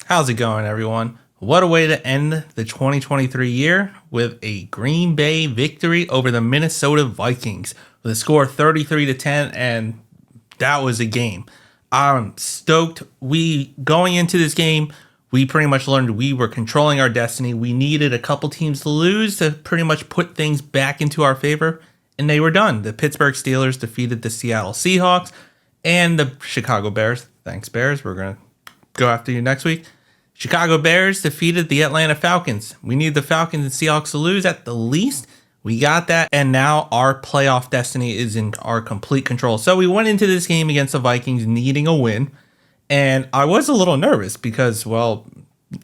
How's it going, everyone? What a way to end the 2023 year with a Green Bay victory over the Minnesota Vikings with a score of 33-10, and that was a game. I'm stoked. Going into this game, we pretty much learned we were controlling our destiny. We needed a couple teams to lose to pretty much put things back into our favor, and they were done. The Pittsburgh Steelers defeated the Seattle Seahawks and the Chicago Bears. Thanks, Bears. We're going to go after you next week. Chicago Bears defeated the Atlanta Falcons. We need the Falcons and Seahawks to lose at the least. We got that, and now our playoff destiny is in our complete control. So we went into this game against the Vikings needing a win, and I was a little nervous because, well,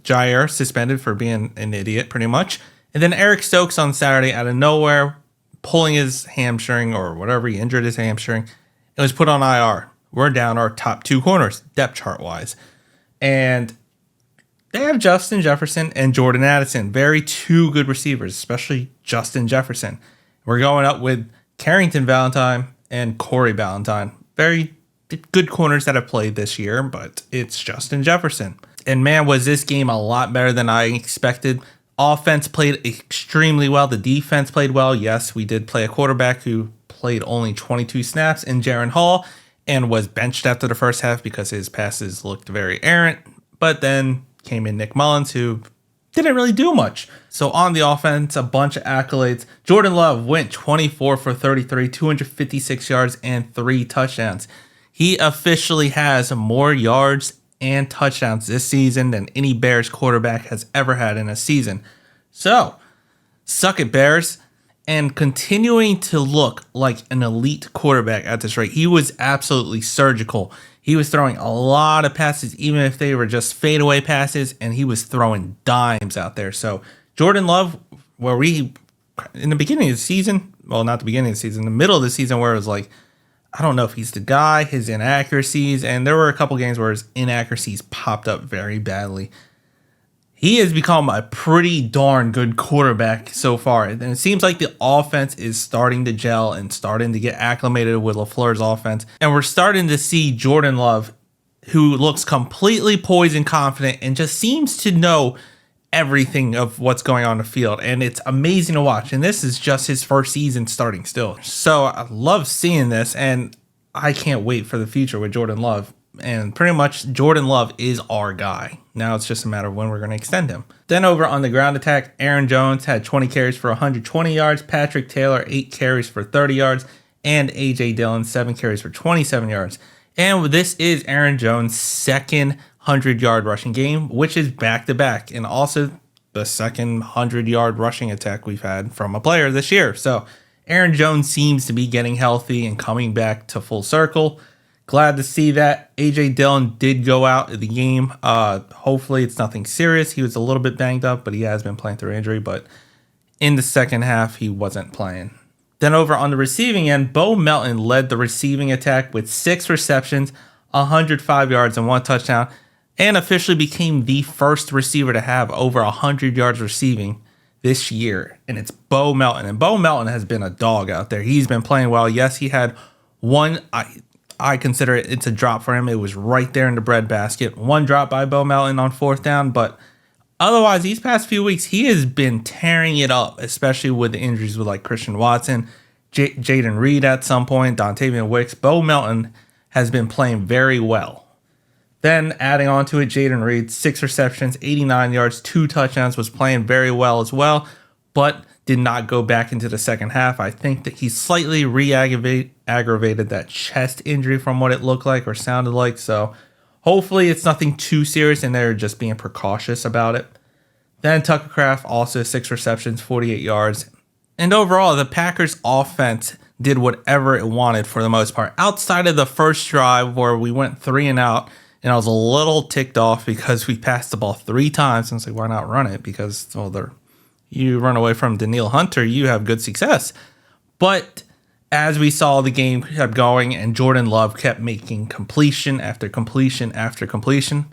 Jair suspended for being an idiot pretty much, and then Eric Stokes on Saturday out of nowhere pulling his hamstring or whatever, he injured his hamstring, and was put on IR. We're down our top two corners, depth chart-wise. And they have Justin Jefferson and Jordan Addison. Very two good receivers, especially Justin Jefferson. We're going up with Carrington Valentine and Corey Valentine. Very good corners that have played this year, but it's Justin Jefferson. And man, was this game a lot better than I expected. Offense played extremely well. The defense played well. Yes, we did play a quarterback who played only 22 snaps in Jaron Hall and was benched after the first half because his passes looked very errant. But then came in Nick Mullins, who didn't really do much. So on the offense, a bunch of accolades. Jordan Love went 24 for 33, 256 yards, and 3 touchdowns. He officially has more yards and touchdowns this season than any Bears quarterback has ever had in a season. So, suck it, Bears. And continuing to look like an elite quarterback at this rate. He was absolutely surgical. He was throwing a lot of passes, even if they were just fadeaway passes, and he was throwing dimes out there. So Jordan Love, in the beginning of the season, well, not the beginning of the season, the middle of the season where it was like, I don't know if he's the guy, his inaccuracies, and there were a couple games where his inaccuracies popped up very badly. He has become a pretty darn good quarterback so far. And it seems like the offense is starting to gel and starting to get acclimated with LaFleur's offense. And we're starting to see Jordan Love, who looks completely poised and confident and just seems to know everything of what's going on in the field. And it's amazing to watch. And this is just his first season starting still. So I love seeing this, and I can't wait for the future with Jordan Love. And pretty much Jordan Love is our guy. Now it's just a matter of when we're going to extend him. Then over on the ground attack, Aaron Jones had 20 carries for 120 yards. Patrick Taylor, 8 carries for 30 yards. And A.J. Dillon, 7 carries for 27 yards. And this is Aaron Jones' second 100-yard rushing game, which is back-to-back. And also the second 100-yard rushing attack we've had from a player this year. So Aaron Jones seems to be getting healthy and coming back to full circle. Glad to see that. A.J. Dillon did go out of the game. Hopefully it's nothing serious. He was a little bit banged up, but he has been playing through injury. But in the second half, he wasn't playing. Then over on the receiving end, Bo Melton led the receiving attack with 6 receptions, 105 yards, and 1 touchdown, and officially became the first receiver to have over 100 yards receiving this year. And it's Bo Melton. And Bo Melton has been a dog out there. He's been playing well. Yes, he had one... I consider it's a drop for him. It was right there in the breadbasket. One drop by Bo Melton on 4th down, but otherwise, these past few weeks, he has been tearing it up, especially with the injuries with like Christian Watson, Jaden Reed at some point, Dontavian Wicks. Bo Melton has been playing very well. Then adding on to it, Jaden Reed, 6 receptions, 89 yards, 2 touchdowns, was playing very well as well, but did not go back into the second half. I think that he slightly aggravated that chest injury from what it looked like or sounded like. So hopefully it's nothing too serious and they're just being precautious about it. Then Tucker Kraft, also 6 receptions, 48 yards. And overall, the Packers offense did whatever it wanted for the most part. Outside of the first drive where we went 3 and out, and I was a little ticked off because we passed the ball 3 times. And I was like, why not run it? Because, well, you run away from Danielle Hunter, you have good success. But as we saw the game kept going and Jordan Love kept making completion after completion after completion,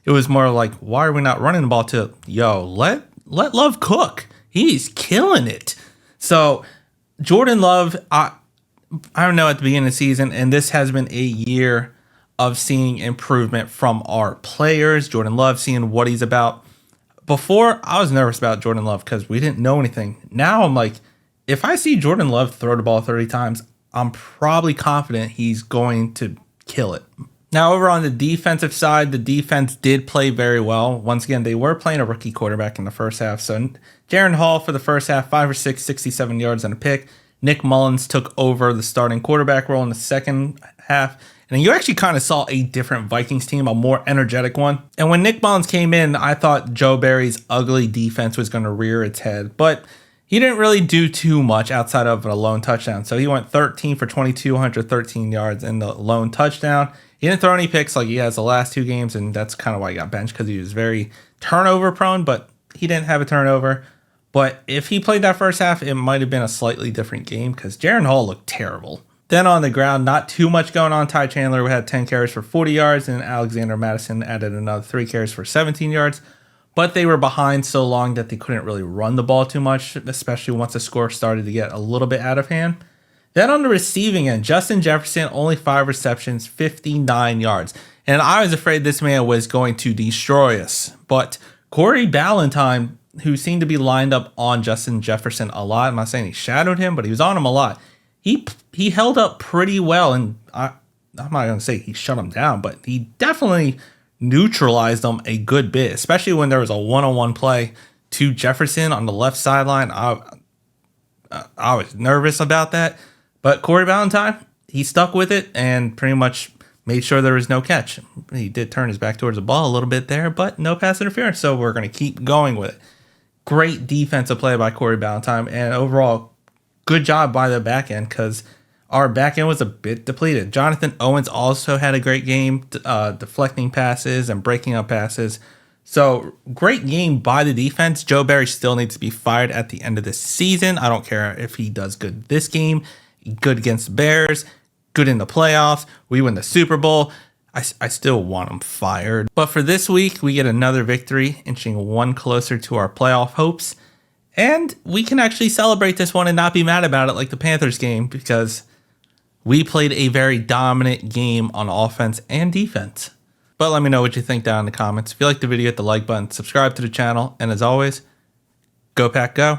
it was more like, why are we not running the ball to, let Love cook. He's killing it. So Jordan Love, I don't know, at the beginning of the season, and this has been a year of seeing improvement from our players. Jordan Love, seeing what he's about. Before, I was nervous about Jordan Love because we didn't know anything. Now I'm like, if I see Jordan Love throw the ball 30 times, I'm probably confident he's going to kill it. Now, over on the defensive side, the defense did play very well. Once again, they were playing a rookie quarterback in the first half. So Jaron Hall for the first half, 5 for 6, 67 yards and a pick. Nick Mullins took over the starting quarterback role in the second half. And you actually kind of saw a different Vikings team, a more energetic one. And when Nick Mullins came in, I thought Joe Barry's ugly defense was going to rear its head. But he didn't really do too much outside of a lone touchdown. So he went 13 for 22, 113 yards in the lone touchdown. He didn't throw any picks like he has the last 2 games, and that's kind of why he got benched, because he was very turnover prone, but he didn't have a turnover. But if he played that first half, it might have been a slightly different game, because Jaron Hall looked terrible. Then on the ground, not too much going on. Ty Chandler had 10 carries for 40 yards, and Alexander Madison added another 3 carries for 17 yards. But they were behind so long that they couldn't really run the ball too much, especially once the score started to get a little bit out of hand. Then on the receiving end, Justin Jefferson, only 5 receptions, 59 yards. And I was afraid this man was going to destroy us. But Corey Ballantyne, who seemed to be lined up on Justin Jefferson a lot, I'm not saying he shadowed him, but he was on him a lot. He held up pretty well, and I'm not going to say he shut him down, but he definitely neutralized them a good bit, especially when there was a one-on-one play to Jefferson on the left sideline. I was nervous about that. But Corey Ballantyne, he stuck with it and pretty much made sure there was no catch. He did turn his back towards the ball a little bit there, but no pass interference, so we're going to keep going with it. Great defensive play by Corey Ballantyne, and overall, good job by the back end, because our back end was a bit depleted. Jonathan Owens also had a great game, deflecting passes and breaking up passes. So, great game by the defense. Joe Barry still needs to be fired at the end of this season. I don't care if he does good this game, good against the Bears, good in the playoffs, we win the Super Bowl. I still want him fired. But for this week, we get another victory, inching one closer to our playoff hopes. And we can actually celebrate this one and not be mad about it like the Panthers game, because we played a very dominant game on offense and defense. But let me know what you think down in the comments. If you liked the video, hit the like button, subscribe to the channel, and as always, go Pack Go.